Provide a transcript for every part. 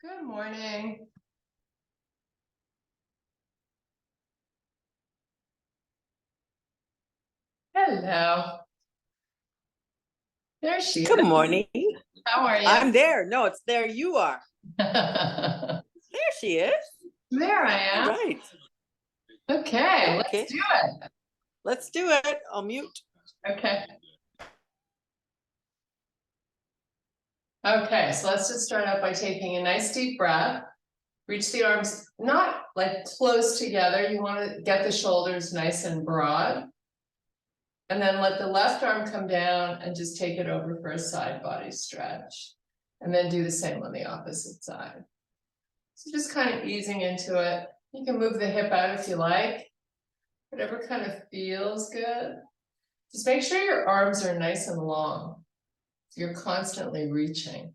Good morning. Hello. There she is. Good morning. How are you? I'm there. No, it's there you are. There There she is. I am. Right. Okay, let's do it. Let's do it. I'll mute. Okay. Okay, so let's just start out by taking a nice deep breath. Reach the arms not like close together. You want to get the shoulders nice and broad. And then let the left arm come down and just take it over for a side body stretch. And then do the same on the opposite side. So just kind of easing into it. You can move the hip out if you like. Whatever kind of feels good. Just make sure your arms are nice and long. So you're constantly reaching.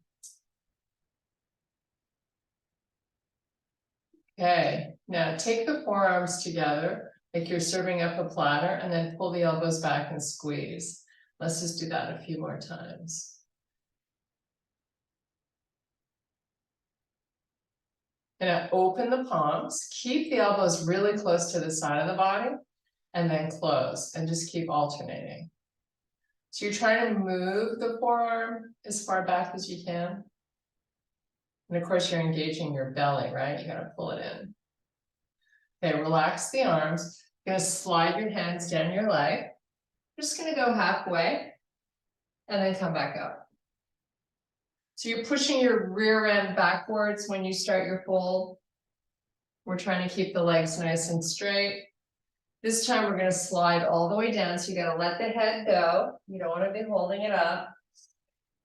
Okay, now take the forearms together like you're serving up a platter and then pull the elbows back and squeeze. Let's just do that a few more times. And now open the palms, keep the elbows really close to the side of the body and then close and just keep alternating. So you're trying to move the forearm as far back as you can. And of course you're engaging your belly, right? You gotta pull it in. Okay, relax the arms. You're gonna slide your hands down your leg. You're just gonna go halfway and then come back up. So you're pushing your rear end backwards when you start your fold. We're trying to keep the legs nice and straight. This time we're gonna slide all the way down. So you gotta let the head go. You don't wanna be holding it up.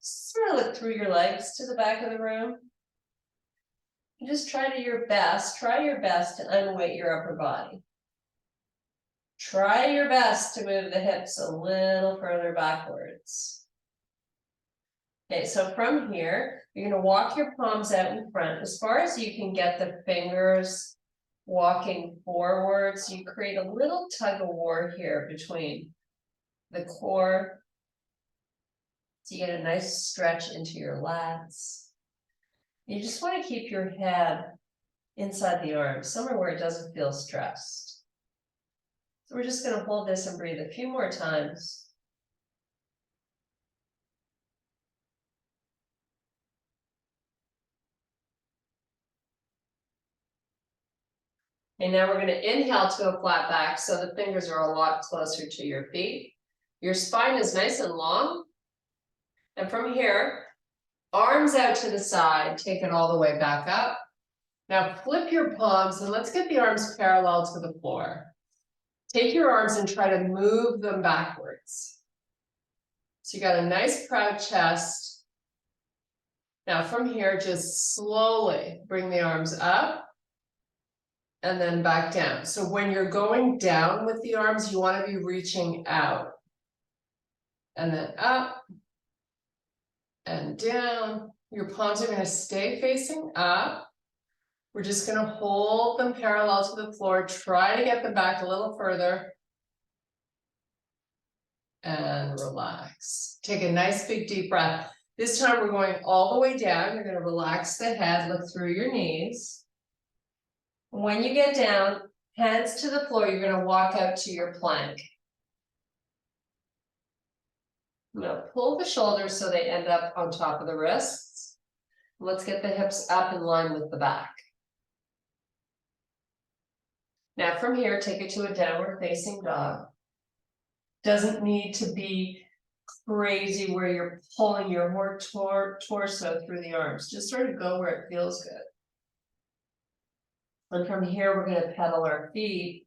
Sort of look through your legs to the back of the room. And just try your best to unweight your upper body. Try your best to move the hips a little further backwards. Okay, so from here, you're gonna walk your palms out in front as far as you can get the fingers walking forwards. You create a little tug of war here between the core. So you get a nice stretch into your lats. You just want to keep your head inside the arms, somewhere where it doesn't feel stressed. So we're just going to hold this and breathe a few more times. And now we're going to inhale to a flat back so the fingers are a lot closer to your feet. Your spine is nice and long. And from here, arms out to the side, take it all the way back up. Now flip your palms and let's get the arms parallel to the floor. Take your arms and try to move them backwards. So you got a nice proud chest. Now from here, just slowly bring the arms up and then back down. So when you're going down with the arms, you want to be reaching out. And then up and down. Your palms are going to stay facing up. We're just going to hold them parallel to the floor. Try to get them back a little further. And relax. Take a nice big deep breath. This time we're going all the way down. You're going to relax the head, look through your knees. When you get down, hands to the floor, you're going to walk out to your plank. I'm going to pull the shoulders so they end up on top of the wrists. Let's get the hips up in line with the back. Now from here, take it to a downward facing dog. Doesn't need to be crazy where you're pulling your whole torso through the arms. Just sort of go where it feels good. And from here, we're going to pedal our feet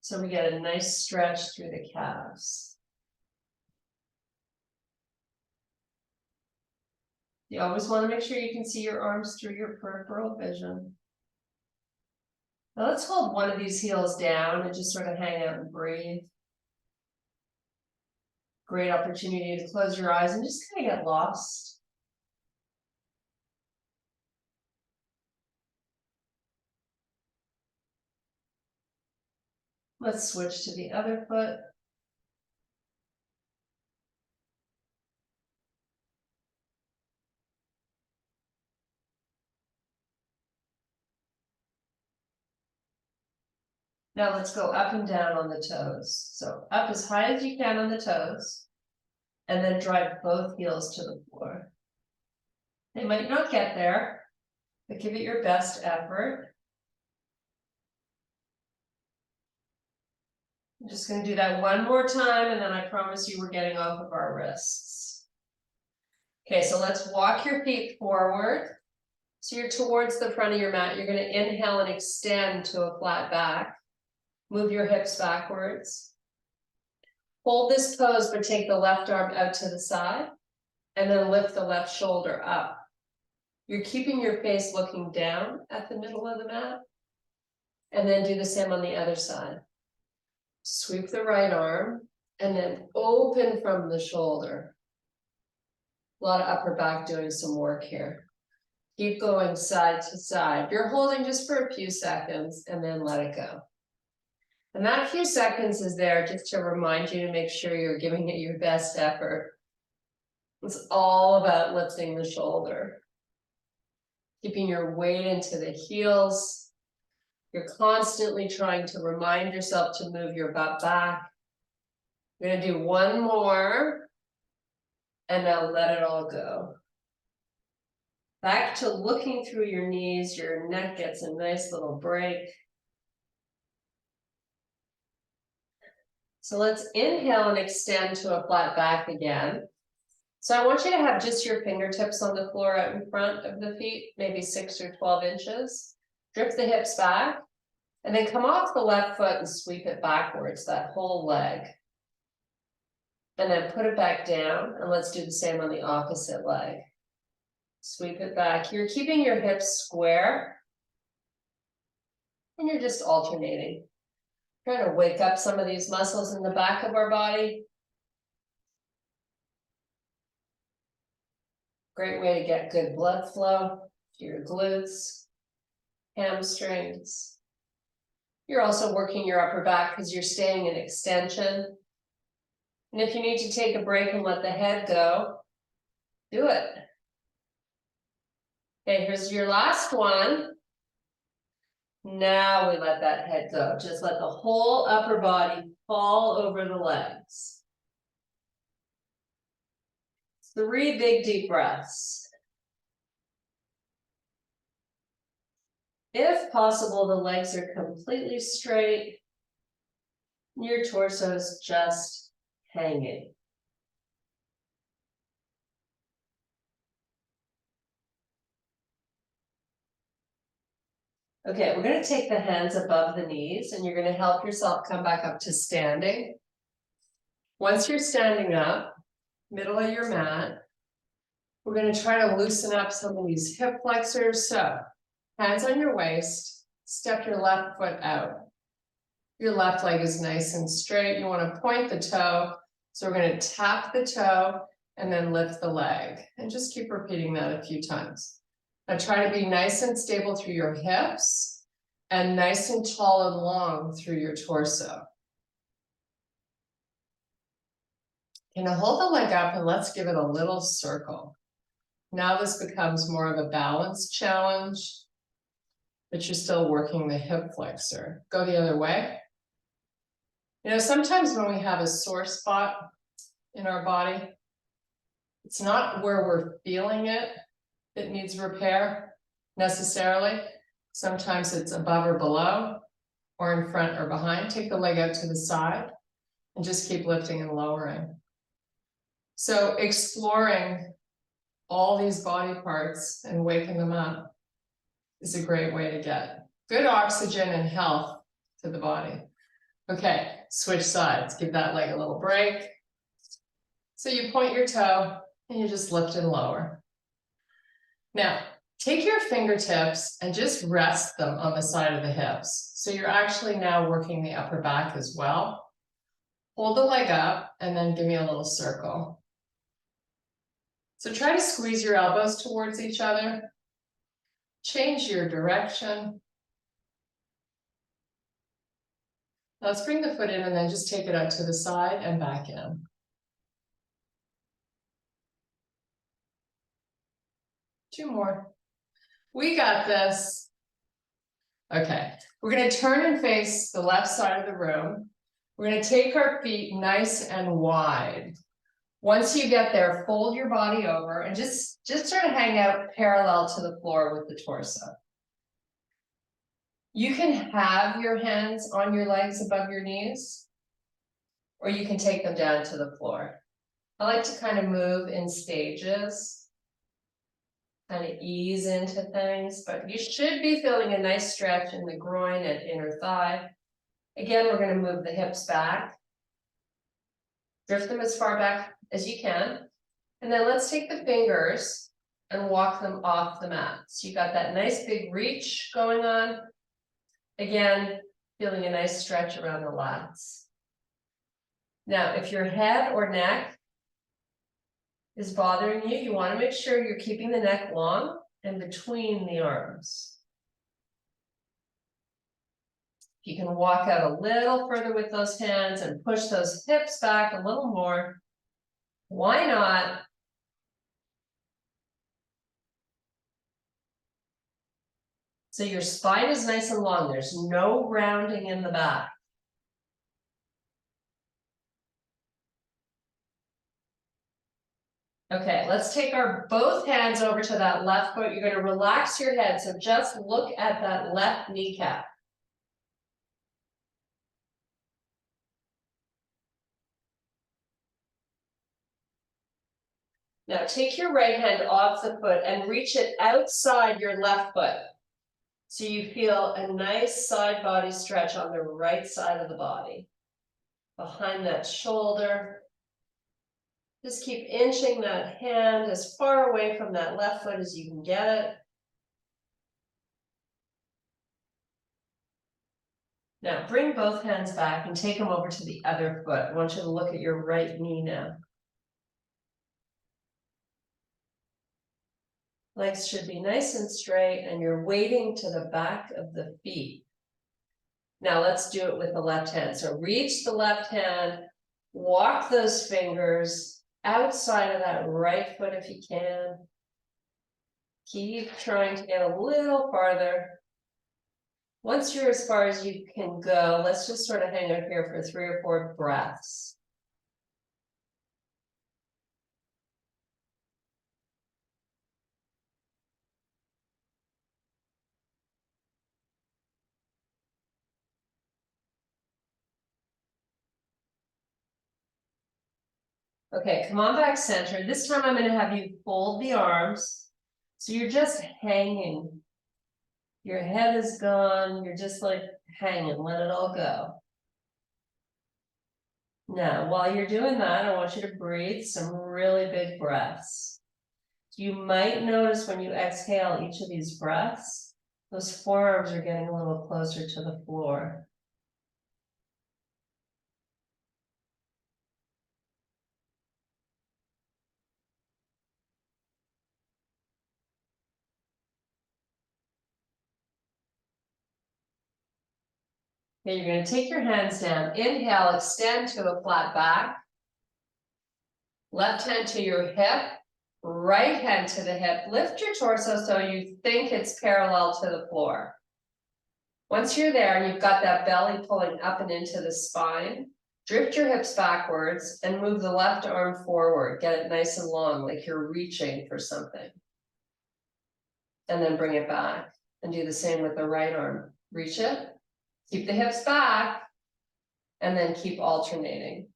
so we get a nice stretch through the calves. You always want to make sure you can see your arms through your peripheral vision. Now let's hold one of these heels down and just sort of hang out and breathe. Great opportunity to close your eyes and just kind of get lost. Let's switch to the other foot. Now let's go up and down on the toes. So up as high as you can on the toes. And then drive both heels to the floor. They might not get there, but give it your best effort. I'm just going to do that one more time, and then I promise you we're getting off of our wrists. Okay, so let's walk your feet forward. So you're towards the front of your mat. You're going to inhale and extend to a flat back. Move your hips backwards. Hold this pose, but take the left arm out to the side, and then lift the left shoulder up. You're keeping your face looking down at the middle of the mat, and then do the same on the other side. Sweep the right arm, and then open from the shoulder. A lot of upper back doing some work here. Keep going side to side. You're holding just for a few seconds, and then let it go. And that few seconds is there just to remind you to make sure you're giving it your best effort. It's all about lifting the shoulder. Keeping your weight into the heels. You're constantly trying to remind yourself to move your butt back. We're going to do one more. And now let it all go. Back to looking through your knees. Your neck gets a nice little break. So let's inhale and extend to a flat back again. So I want you to have just your fingertips on the floor out in front of the feet, maybe 6 or 12 inches. Drift the hips back, and then come off the left foot and sweep it backwards, that whole leg. And then put it back down, and let's do the same on the opposite leg. Sweep it back. You're keeping your hips square, and you're just alternating. Trying to wake up some of these muscles in the back of our body. Great way to get good blood flow to your glutes, hamstrings. You're also working your upper back because you're staying in extension. And if you need to take a break and let the head go, do it. Okay, here's your last one. Now we let that head go. Just let the whole upper body fall over the legs. 3 big deep breaths. If possible, the legs are completely straight. Your torso is just hanging. Okay, we're going to take the hands above the knees, and you're going to help yourself come back up to standing. Once you're standing up, middle of your mat, we're going to try to loosen up some of these hip flexors. So, hands on your waist, step your left foot out. Your left leg is nice and straight. You want to point the toe. So we're going to tap the toe and then lift the leg. And just keep repeating that a few times. Now try to be nice and stable through your hips and nice and tall and long through your torso. Now hold the leg up and let's give it a little circle. Now this becomes more of a balance challenge, but you're still working the hip flexor. Go the other way. You know, sometimes when we have a sore spot in our body, it's not where we're feeling it that needs repair necessarily. Sometimes it's above or below, or in front or behind. Take the leg out to the side and just keep lifting and lowering. So exploring all these body parts and waking them up is a great way to get good oxygen and health to the body. Okay, switch sides. Give that leg a little break. So you point your toe and you just lift and lower. Now, take your fingertips and just rest them on the side of the hips. So you're actually now working the upper back as well. Hold the leg up and then give me a little circle. So try to squeeze your elbows towards each other. Change your direction. Let's bring the foot in and then just take it out to the side and back in. Two more. We got this. Okay, we're gonna turn and face the left side of the room. We're gonna take our feet nice and wide. Once you get there, fold your body over and just sort of hang out parallel to the floor with the torso. You can have your hands on your legs above your knees, or you can take them down to the floor. I like to kind of move in stages, kind of ease into things, but you should be feeling a nice stretch in the groin and inner thigh. Again, we're going to move the hips back. Drift them as far back as you can. And then let's take the fingers and walk them off the mat. So you got that nice big reach going on. Again, feeling a nice stretch around the lats. Now, if your head or neck is bothering you, you want to make sure you're keeping the neck long and between the arms. You can walk out a little further with those hands and push those hips back a little more. Why not? So your spine is nice and long. There's no rounding in the back. Okay, let's take our both hands over to that left foot. You're going to relax your head. So just look at that left kneecap. Now take your right hand off the foot and reach it outside your left foot. So you feel a nice side body stretch on the right side of the body. Behind that shoulder. Just keep inching that hand as far away from that left foot as you can get it. Now bring both hands back and take them over to the other foot. I want you to look at your right knee now. Legs should be nice and straight and you're weighting to the back of the feet. Now let's do it with the left hand. So reach the left hand, walk those fingers outside of that right foot if you can. Keep trying to get a little farther. Once you're as far as you can go, let's just sort of hang out here for 3 or 4 breaths. Okay, come on back center. This time I'm going to have you fold the arms. So you're just hanging. Your head is gone. You're just like hanging. Let it all go. Now, while you're doing that, I want you to breathe some really big breaths. You might notice when you exhale each of these breaths, those forearms are getting a little closer to the floor. Okay, you're going to take your hands down. Inhale, extend to a flat back. Left hand to your hip, right hand to the hip. Lift your torso so you think it's parallel to the floor. Once you're there and you've got that belly pulling up and into the spine, drift your hips backwards and move the left arm forward. Get it nice and long, like you're reaching for something. And then bring it back and do the same with the right arm. Reach it, keep the hips back, and then keep alternating.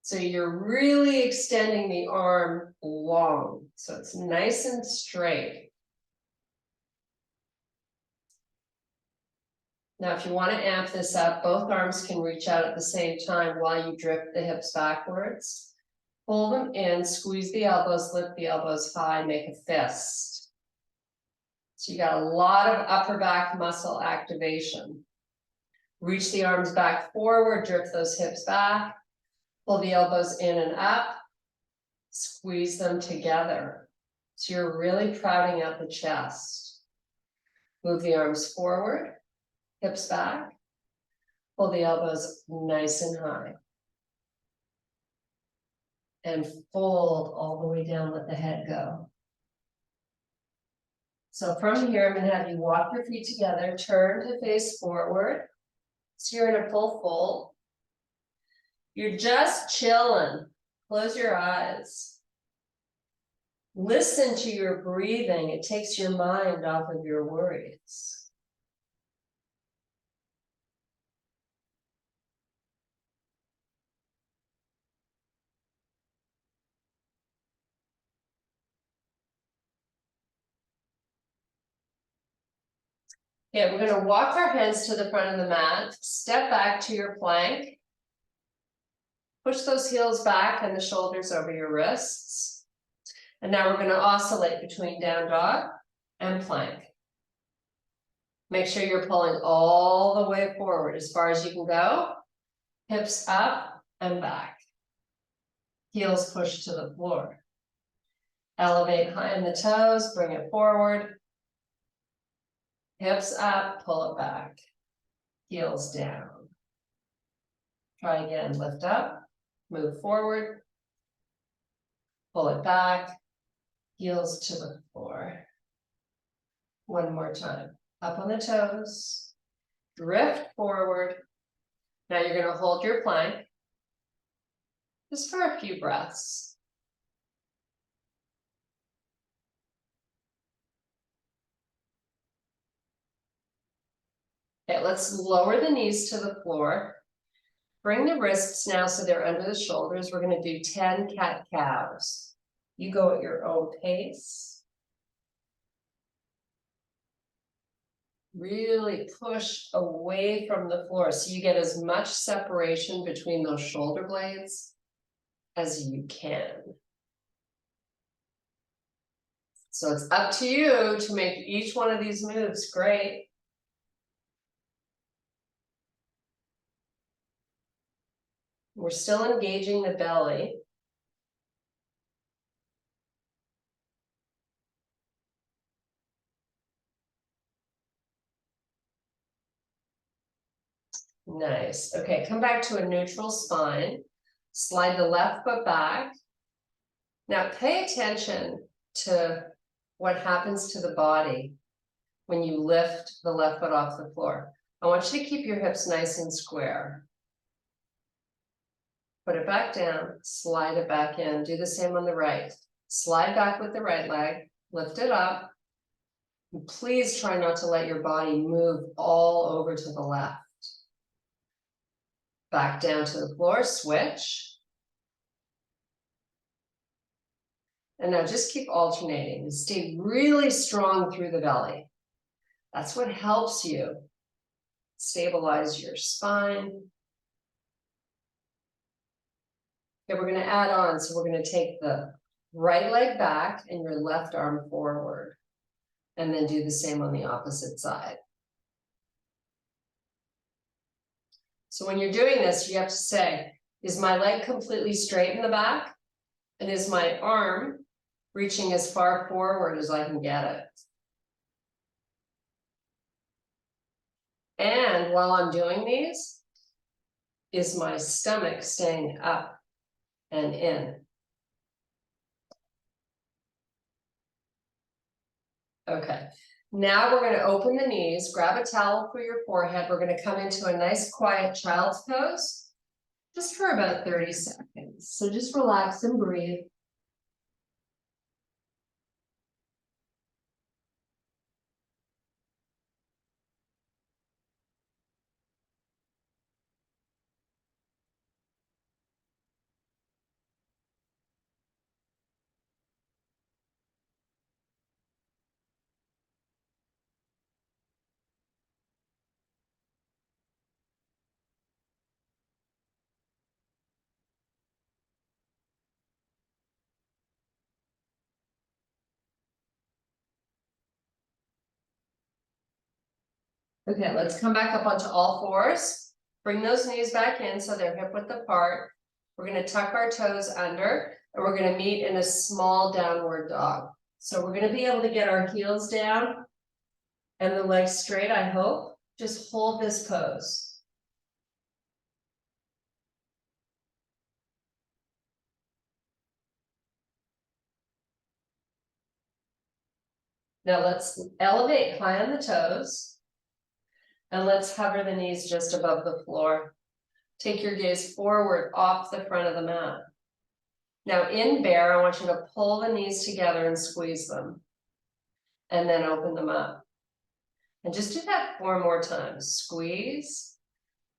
So you're really extending the arm long, so it's nice and straight. Now, if you want to amp this up, both arms can reach out at the same time while you drift the hips backwards. Pull them in, squeeze the elbows, lift the elbows high, make a fist. So you got a lot of upper back muscle activation. Reach the arms back forward, drift those hips back. Pull the elbows in and up, squeeze them together. So you're really crowding out the chest. Move the arms forward, hips back, pull the elbows nice and high. And fold all the way down, let the head go. So from here, I'm gonna have you walk your feet together, turn to face forward. So you're in a full fold. You're just chilling. Close your eyes. Listen to your breathing. It takes your mind off of your worries. Okay, we're gonna walk our hands to the front of the mat, step back to your plank. Push those heels back and the shoulders over your wrists. And now we're gonna oscillate between down dog and plank. Make sure you're pulling all the way forward as far as you can go. Hips up and back. Heels push to the floor. Elevate high in the toes, bring it forward. Hips up, pull it back. Heels down. Try again, lift up, move forward. Pull it back, heels to the floor. One more time, up on the toes, drift forward. Now you're gonna hold your plank, just for a few breaths. Okay, let's lower the knees to the floor. Bring the wrists now so they're under the shoulders. We're gonna do 10 cat-cows. You go at your own pace. Really push away from the floor so you get as much separation between those shoulder blades as you can. So it's up to you to make each one of these moves great. We're still engaging the belly. Nice. Okay, come back to a neutral spine. Slide the left foot back. Now pay attention to what happens to the body when you lift the left foot off the floor. I want you to keep your hips nice and square. Put it back down, slide it back in. Do the same on the right. Slide back with the right leg, lift it up. And please try not to let your body move all over to the left. Back down to the floor, switch. And now just keep alternating and stay really strong through the belly. That's what helps you stabilize your spine. Okay, we're gonna add on, so we're gonna take the right leg back and your left arm forward. And then do the same on the opposite side. So when you're doing this, you have to say, is my leg completely straight in the back? And is my arm reaching as far forward as I can get it? And while I'm doing these, is my stomach staying up and in? Okay, now we're gonna open the knees, grab a towel for your forehead. We're gonna come into a nice quiet child's pose, just for about 30 seconds. So just relax and breathe. Okay, let's come back up onto all fours. Bring those knees back in so they're hip width apart. We're gonna tuck our toes under and we're gonna meet in a small downward dog. So we're gonna be able to get our heels down and the legs straight, I hope. Just hold this pose. Now let's elevate high on the toes. And let's hover the knees just above the floor. Take your gaze forward off the front of the mat. Now in bear, I want you to pull the knees together and squeeze them. And then open them up. And just do that 4 more times. Squeeze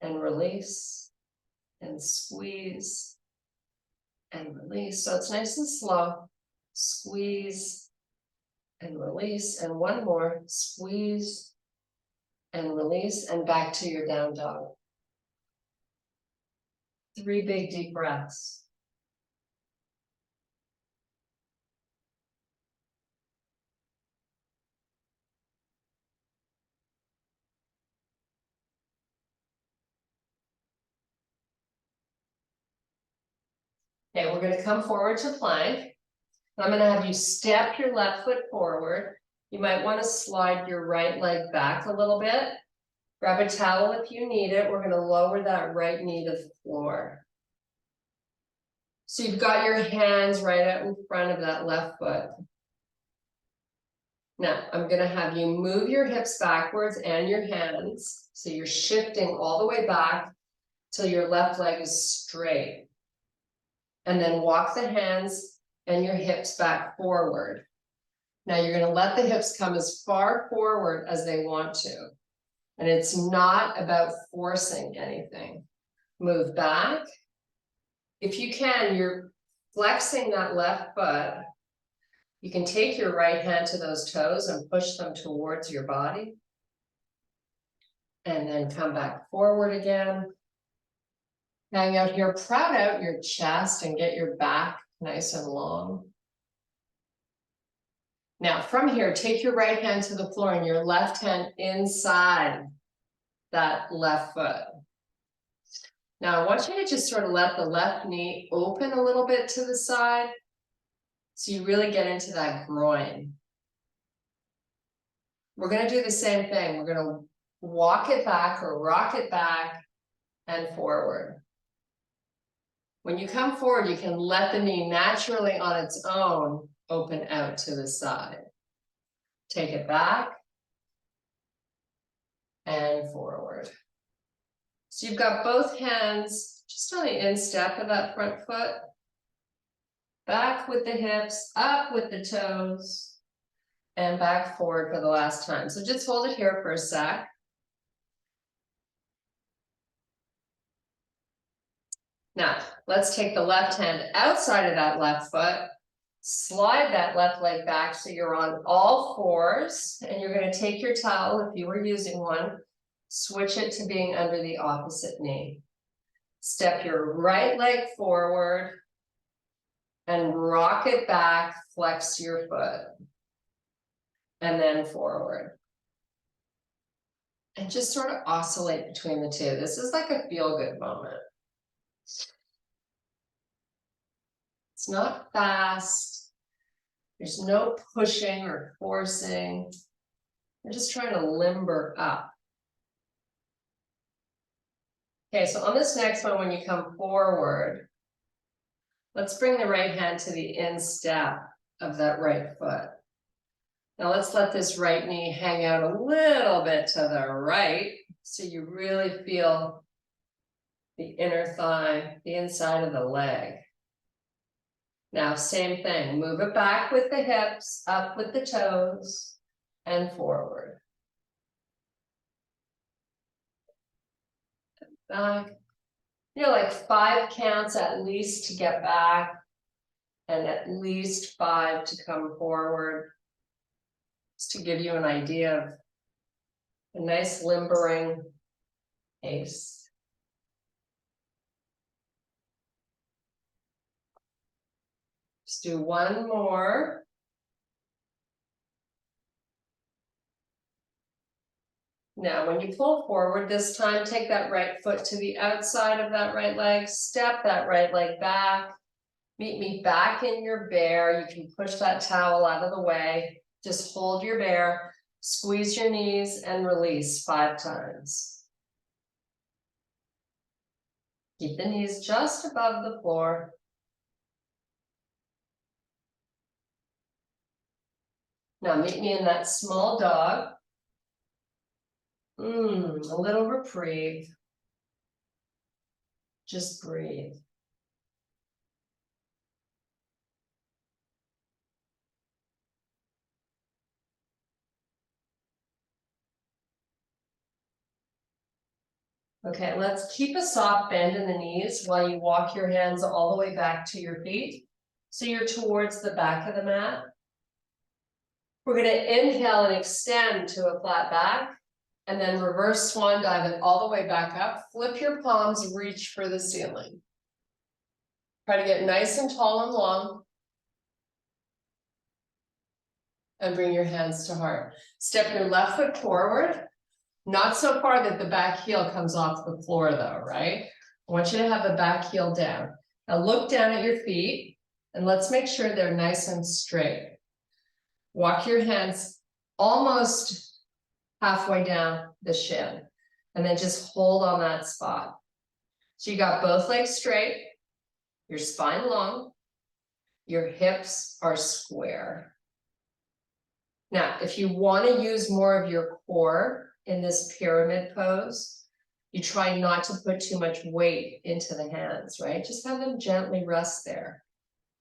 and release and squeeze and release. So it's nice and slow. Squeeze and release. And one more. Squeeze and release and back to your down dog. 3 big deep breaths. Okay, we're going to come forward to plank. I'm going to have you step your left foot forward. You might want to slide your right leg back a little bit. Grab a towel if you need it. We're going to lower that right knee to the floor. So you've got your hands right out in front of that left foot. Now, I'm going to have you move your hips backwards and your hands. So you're shifting all the way back till your left leg is straight. And then walk the hands and your hips back forward. Now you're going to let the hips come as far forward as they want to. And it's not about forcing anything. Move back. If you can, you're flexing that left foot. You can take your right hand to those toes and push them towards your body. And then come back forward again. Hang out here, proud out your chest and get your back nice and long. Now from here, take your right hand to the floor and your left hand inside that left foot. Now I want you to just sort of let the left knee open a little bit to the side. So you really get into that groin. We're going to do the same thing. We're going to walk it back or rock it back and forward. When you come forward, you can let the knee naturally on its own open out to the side. Take it back and forward. So you've got both hands just on the instep of that front foot. Back with the hips, up with the toes, and back forward for the last time. So just hold it here for a sec. Now, let's take the left hand outside of that left foot, slide that left leg back so you're on all fours, and you're going to take your towel, if you were using one, switch it to being under the opposite knee. Step your right leg forward and rock it back, flex your foot, and then forward. And just sort of oscillate between the two. This is like a feel-good moment. It's not fast. There's no pushing or forcing. We're just trying to limber up. Okay, so on this next one, when you come forward, let's bring the right hand to the instep of that right foot. Now let's let this right knee hang out a little bit to the right, so you really feel the inner thigh, the inside of the leg. Now, same thing, move it back with the hips, up with the toes, and forward. Back. You know, like 5 counts at least to get back, and at least 5 to come forward. Just to give you an idea of a nice limbering pace. Just do one more. Now, when you pull forward this time, take that right foot to the outside of that right leg, step that right leg back, meet me back in your bear. You can push that towel out of the way. Just hold your bear, squeeze your knees, and release 5 times. Keep the knees just above the floor. Now meet me in that small dog. A little reprieve. Just breathe. Okay, let's keep a soft bend in the knees while you walk your hands all the way back to your feet. So you're towards the back of the mat. We're gonna inhale and extend to a flat back, and then reverse swan dive it all the way back up. Flip your palms, reach for the ceiling. Try to get nice and tall and long. And bring your hands to heart. Step your left foot forward. Not so far that the back heel comes off the floor though, right? I want you to have the back heel down. Now look down at your feet and let's make sure they're nice and straight. Walk your hands almost halfway down the shin and then just hold on that spot. So you got both legs straight, your spine long, your hips are square. Now, if you want to use more of your core in this pyramid pose, you try not to put too much weight into the hands, right? Just have them gently rest there.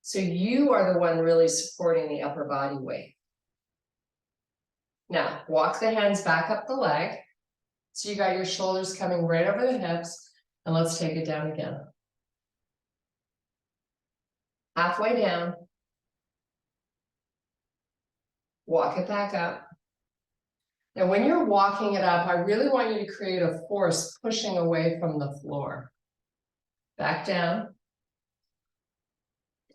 So you are the one really supporting the upper body weight. Now, walk the hands back up the leg. So you got your shoulders coming right over the hips, and let's take it down again. Halfway down. Walk it back up. Now, when you're walking it up, I really want you to create a force pushing away from the floor. Back down.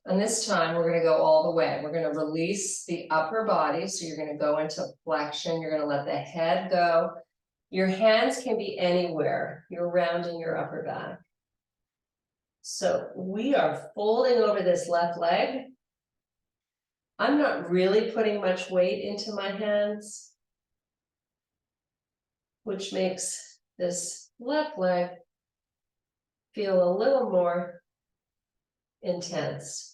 And this time, we're going to go all the way. We're going to release the upper body. So you're going to go into flexion. You're going to let the head go. Your hands can be anywhere. You're rounding your upper back. So we are folding over this left leg. I'm not really putting much weight into my hands, which makes this left leg feel a little more intense.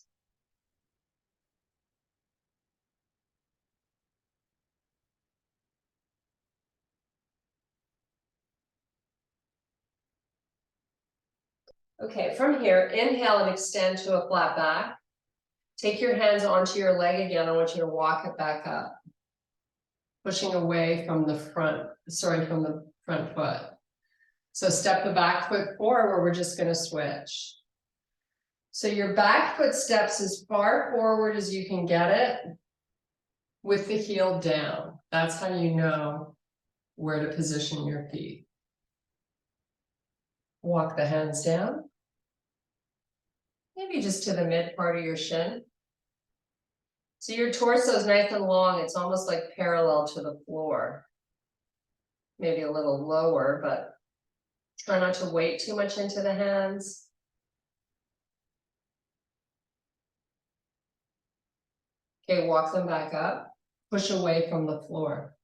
Okay, from here, inhale and extend to a flat back. Take your hands onto your leg again. I want you to walk it back up, pushing away from the front, from the front foot. So step the back foot forward, we're just gonna switch. So your back foot steps as far forward as you can get it with the heel down. That's how you know where to position your feet. Walk the hands down. Maybe just to the mid part of your shin. So your torso is nice and long. It's almost like parallel to the floor. Maybe a little lower, but try not to weight too much into the hands. Okay, walk them back up. Push away from the floor.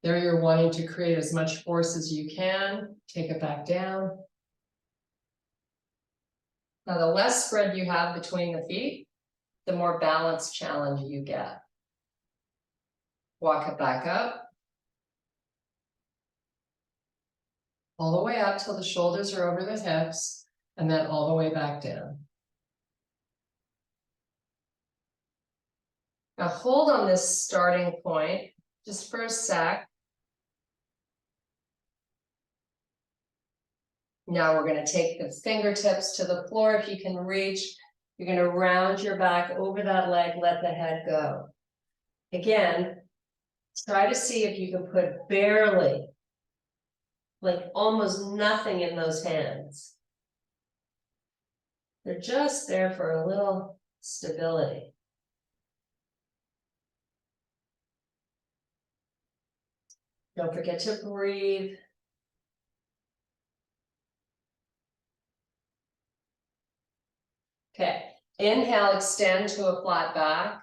There you're wanting to create as much force as you can. Take it back down. Now, the less spread you have between the feet, the more balance challenge you get. Walk it back up. All the way up till the shoulders are over the hips, and then all the way back down. Now hold on this starting point just for a sec. Now we're going to take the fingertips to the floor if you can reach. You're going to round your back over that leg, let the head go. Again, try to see if you can put barely, like almost nothing in those hands. They're just there for a little stability. Don't forget to breathe. Okay, inhale, extend to a flat back.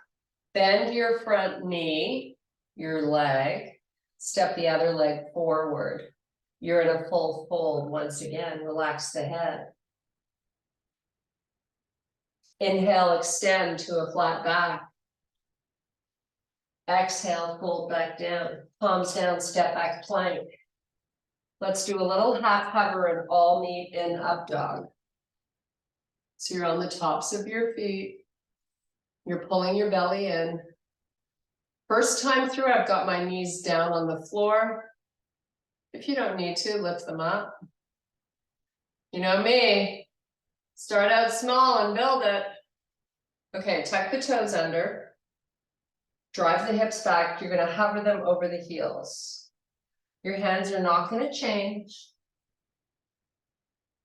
Bend your front knee, your leg. Step the other leg forward. You're in a full fold once again. Relax the head. Inhale, extend to a flat back. Exhale, fold back down, palms down, step back plank. Let's do a little half hover and all meet in up dog. So you're on the tops of your feet. You're pulling your belly in. First time through, I've got my knees down on the floor. If you don't need to, lift them up. You know me, start out small and build it. Okay, tuck the toes under. Drive the hips back. You're gonna hover them over the heels. Your hands are not gonna change.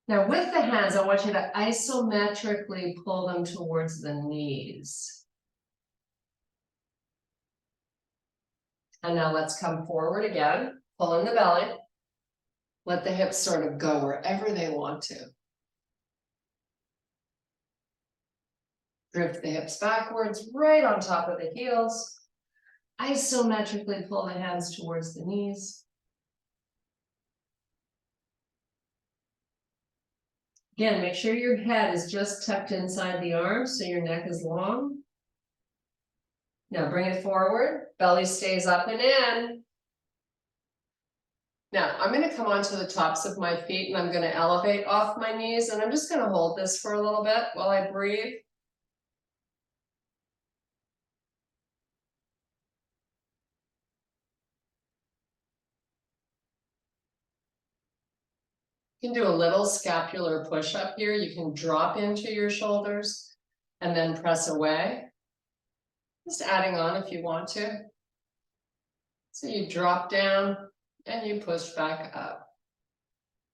Now with the hands, I want you to isometrically pull them towards the knees. And now let's come forward again, pull in the belly. Let the hips sort of go wherever they want to. Drift the hips backwards, right on top of the heels. Isometrically pull the hands towards the knees. Again, make sure your head is just tucked inside the arms so your neck is long. Now bring it forward, belly stays up and in. Now I'm going to come onto the tops of my feet and I'm going to elevate off my knees, and I'm just going to hold this for a little bit while I breathe. You can do a little scapular push up here. You can drop into your shoulders and then press away. Just adding on if you want to. So you drop down and you push back up.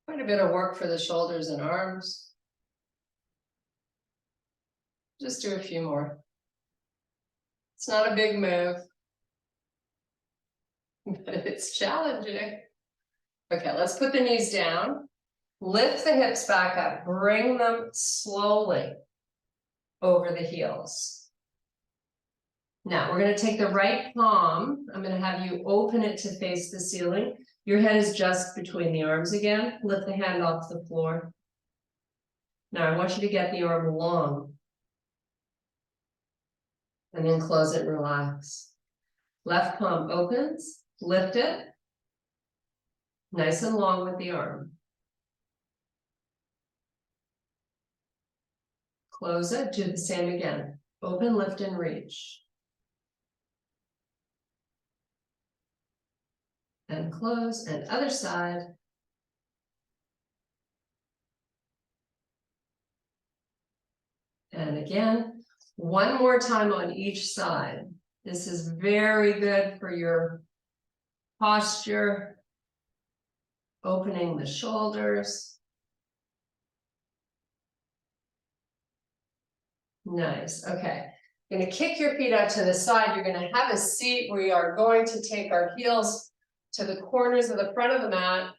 Quite a bit of work for the shoulders and arms. Just do a few more. It's not a big move, but it's challenging. Okay, let's put the knees down. Lift the hips back up, bring them slowly over the heels. Now we're going to take the right palm. I'm going to have you open it to face the ceiling. Your head is just between the arms again. Lift the hand off the floor. Now I want you to get the arm long. And then close it and relax. Left palm opens, lift it. Nice and long with the arm. Close it, do the same again. Open, lift, and reach. And close, and other side. And again, one more time on each side. This is very good for your posture, opening the shoulders. Nice, okay. You're gonna kick your feet out to the side. You're gonna have a seat. We are going to take our heels to the corners of the front of the mat.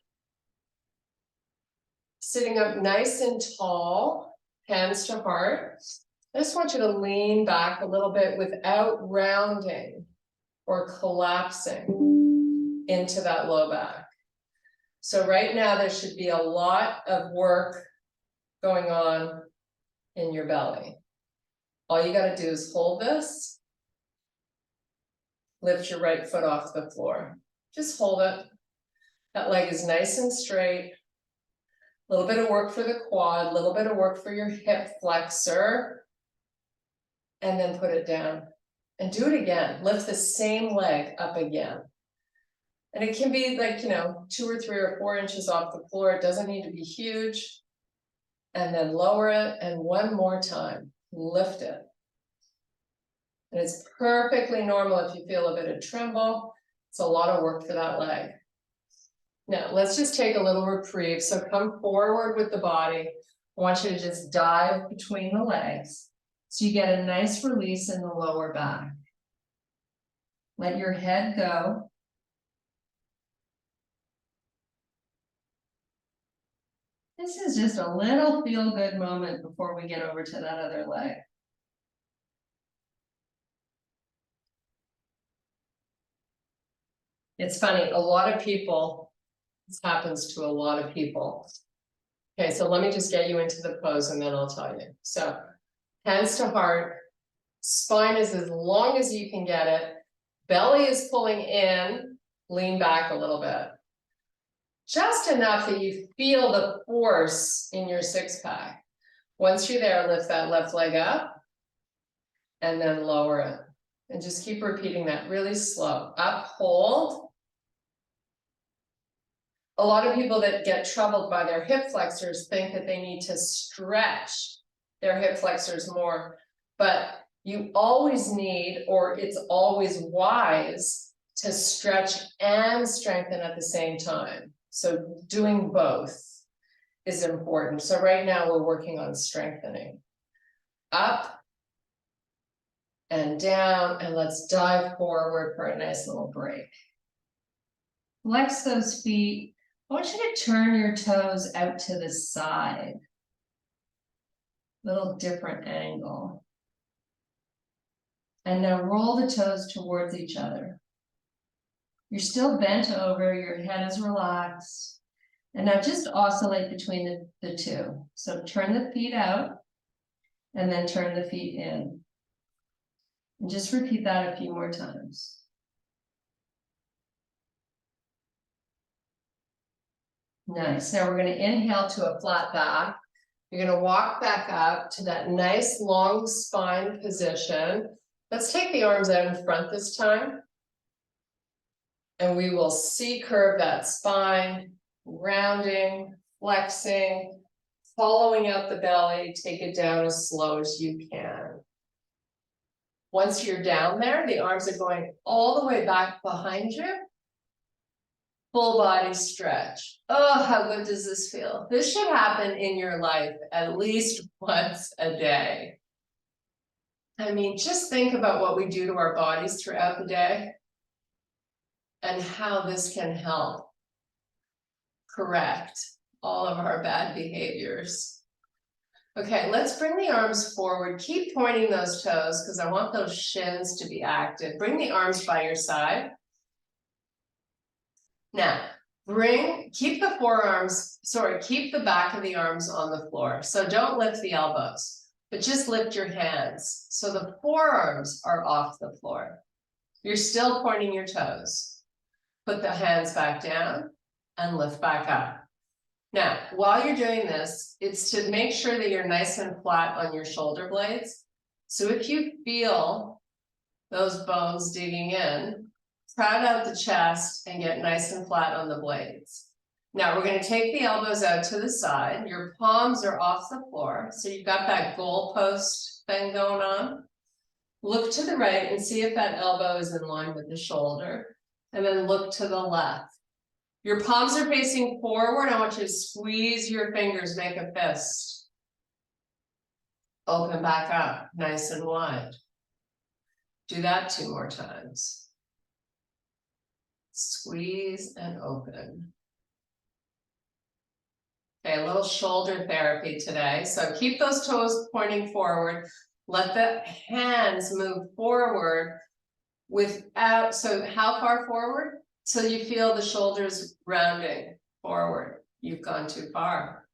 Sitting up nice and tall, hands to heart. I just want you to lean back a little bit without rounding or collapsing into that low back. So right now there should be a lot of work going on in your belly. All you got to do is hold this. Lift your right foot off the floor. Just hold it. That leg is nice and straight. A little bit of work for the quad, a little bit of work for your hip flexor. And then put it down. And do it again. Lift the same leg up again. And it can be like, 2 or 3 or 4 inches off the floor. It doesn't need to be huge. And then lower it, and one more time. Lift it. And it's perfectly normal if you feel a bit of tremble. It's a lot of work for that leg. Now, let's just take a little reprieve. So come forward with the body. I want you to just dive between the legs. So you get a nice release in the lower back. Let your head go. This is just a little feel-good moment before we get over to that other leg. It's funny, a lot of people, this happens to a lot of people. Okay, so let me just get you into the pose and then I'll tell you. So, hands to heart, spine is as long as you can get it. Belly is pulling in, lean back a little bit. Just enough that you feel the force in your six pack. Once you're there, lift that left leg up and then lower it. And just keep repeating that really slow. Up, hold. A lot of people that get troubled by their hip flexors think that they need to stretch their hip flexors more, but you always need, or it's always wise to stretch and strengthen at the same time. So doing both is important. So right now we're working on strengthening. Up and down, and let's dive forward for a nice little break. Flex those feet. I want you to turn your toes out to the side. Little different angle. And now roll the toes towards each other. You're still bent over, your head is relaxed. And now just oscillate between the two. So turn the feet out and then turn the feet in. And just repeat that a few more times. Nice. Now we're going to inhale to a flat back. You're going to walk back up to that nice long spine position. Let's take the arms out in front this time. And we will C-curve that spine, rounding, flexing, following out the belly, take it down as slow as you can. Once you're down there, the arms are going all the way back behind you. Full body stretch. Oh, how good does this feel? This should happen in your life at least once a day. I mean, just think about what we do to our bodies throughout the day and how this can help correct all of our bad behaviors. Okay, let's bring the arms forward. Keep pointing those toes because I want those shins to be active. Bring the arms by your side. Now, keep the keep the back of the arms on the floor. So don't lift the elbows, but just lift your hands. So the forearms are off the floor. You're still pointing your toes. Put the hands back down and lift back up. Now, while you're doing this, it's to make sure that you're nice and flat on your shoulder blades. So if you feel those bones digging in, crowd out the chest and get nice and flat on the blades. Now we're going to take the elbows out to the side. Your palms are off the floor. So you've got that goalpost thing going on. Look to the right and see if that elbow is in line with the shoulder. And then look to the left. Your palms are facing forward. I want you to squeeze your fingers, make a fist. Open back up, nice and wide. Do that 2 more times. Squeeze and open. Okay, a little shoulder therapy today. So keep those toes pointing forward. Let the hands move forward without, so how far forward? Till you feel the shoulders rounding forward. You've gone too far.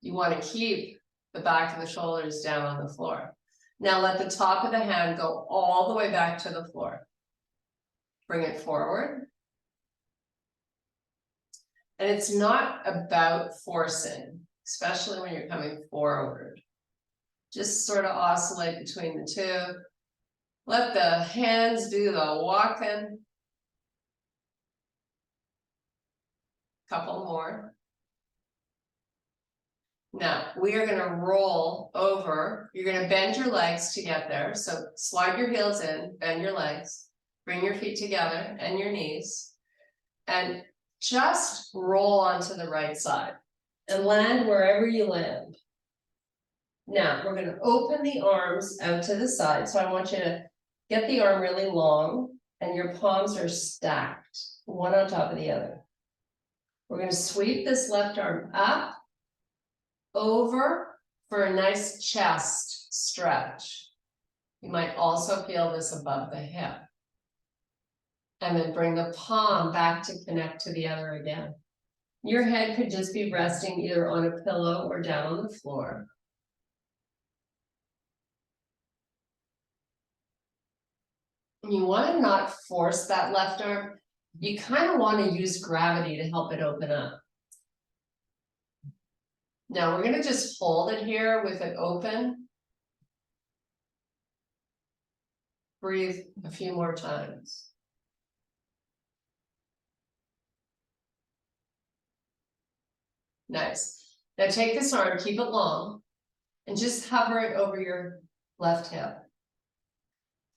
You want to keep the back of the shoulders down on the floor. Now let the top of the hand go all the way back to the floor. Bring it forward. And it's not about forcing, especially when you're coming forward. Just sort of oscillate between the two. Let the hands do the walking. Couple more. Now, we are going to roll over. You're going to bend your legs to get there. So slide your heels in, bend your legs, bring your feet together and your knees, and just roll onto the right side and land wherever you land. Now, we're going to open the arms out to the side. So I want you to get the arm really long and your palms are stacked, one on top of the other. We're going to sweep this left arm up, over for a nice chest stretch. You might also feel this above the hip. And then bring the palm back to connect to the other again. Your head could just be resting either on a pillow or down on the floor. You wanna not force that left arm. You kind of wanna use gravity to help it open up. Now we're gonna just hold it here with it open. Breathe a few more times. Nice. Now take this arm, keep it long, and just hover it over your left hip.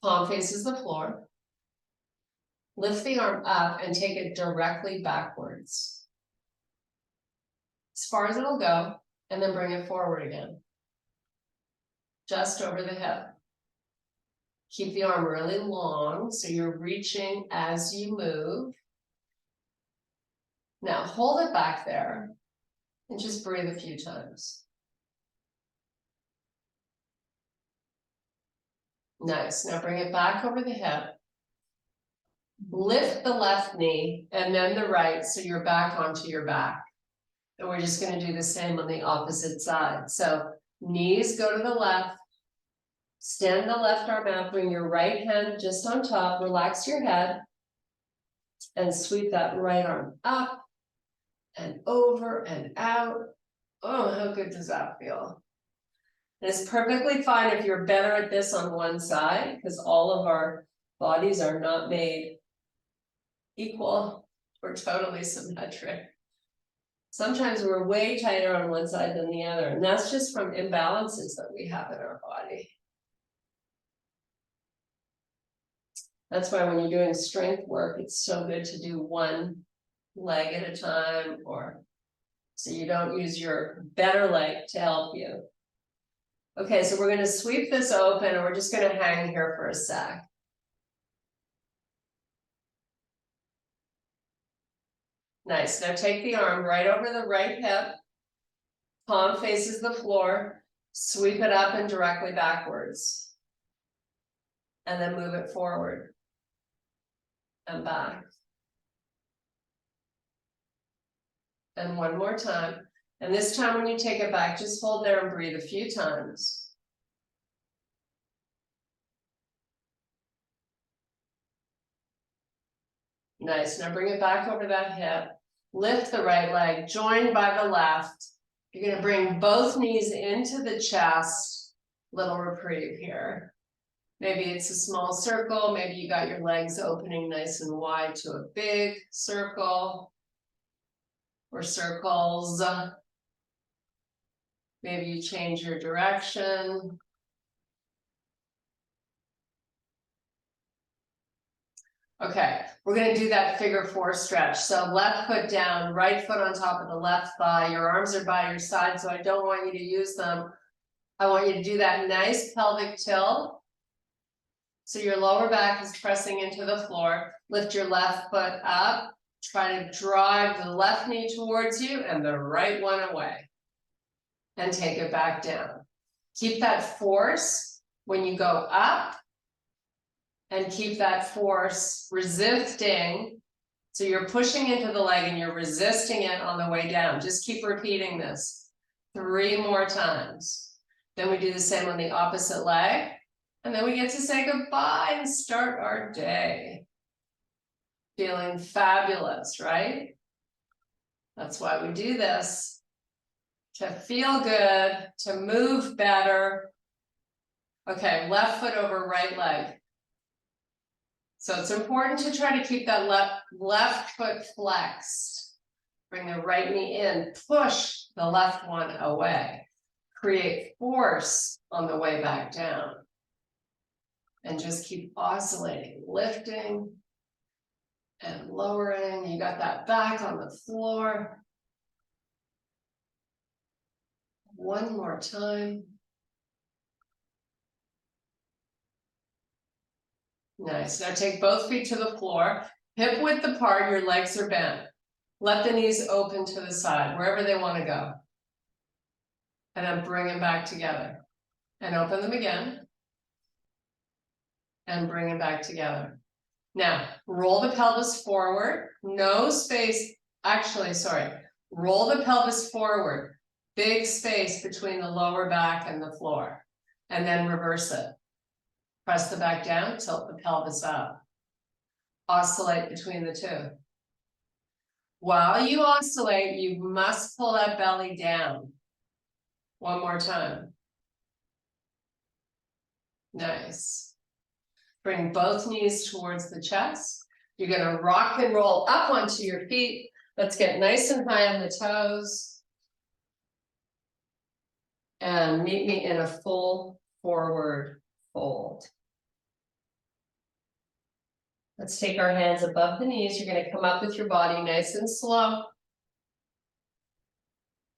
Palm faces the floor. Lift the arm up and take it directly backwards. As far as it'll go, and then bring it forward again. Just over the hip. Keep the arm really long, so you're reaching as you move. Now hold it back there, and just breathe a few times. Nice, now bring it back over the hip. Lift the left knee and then the right, so you're back onto your back. And we're just gonna do the same on the opposite side. So knees go to the left. Stand the left arm out, bring your right hand just on top, relax your head. And sweep that right arm up and over and out. Oh, how good does that feel? And it's perfectly fine if you're better at this on one side, because all of our bodies are not made equal or totally symmetric. Sometimes we're way tighter on one side than the other, and that's just from imbalances that we have in our body. That's why when you're doing strength work, it's so good to do one leg at a time, or so you don't use your better leg to help you. Okay, so we're going to sweep this open and we're just going to hang here for a sec. Nice, now take the arm right over the right hip, palm faces the floor, sweep it up and directly backwards. And then move it forward and back. And one more time. And this time when you take it back, just hold there and breathe a few times. Nice, now bring it back over that hip. Lift the right leg, joined by the left. You're gonna bring both knees into the chest. Little reprieve here. Maybe it's a small circle, maybe you got your legs opening nice and wide to a big circle. Or circles. Maybe you change your direction. Okay, we're gonna do that figure four stretch. So left foot down, right foot on top of the left thigh. Your arms are by your side, so I don't want you to use them. I want you to do that nice pelvic tilt. So your lower back is pressing into the floor. Lift your left foot up. Try to drive the left knee towards you and the right one away. And take it back down. Keep that force when you go up. And keep that force resisting. So you're pushing into the leg and you're resisting it on the way down. Just keep repeating this 3 more times. Then we do the same on the opposite leg. And then we get to say goodbye and start our day. Feeling fabulous, right? That's why we do this. To feel good, to move better. Okay, left foot over right leg. So it's important to try to keep that left foot flexed. Bring the right knee in, push the left one away. Create force on the way back down. And just keep oscillating, lifting and lowering. You got that back on the floor. One more time. Nice. Now take both feet to the floor, hip width apart, your legs are bent. Let the knees open to the side, wherever they want to go. And then bring them back together. And open them again. And bring them back together. Now, roll the pelvis forward, no space, roll the pelvis forward, big space between the lower back and the floor, and then reverse it. Press the back down, tilt the pelvis up. Oscillate between the two. While you oscillate, you must pull that belly down. One more time. Nice. Bring both knees towards the chest. You're gonna rock and roll up onto your feet. Let's get nice and high on the toes. And meet me in a full forward fold. Let's take our hands above the knees. You're gonna come up with your body nice and slow.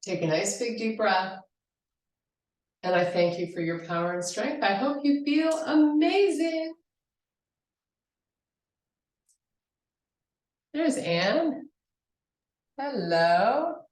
Take a nice big deep breath. And I thank you for your power and strength. I hope you feel amazing. There's Anne. Hello.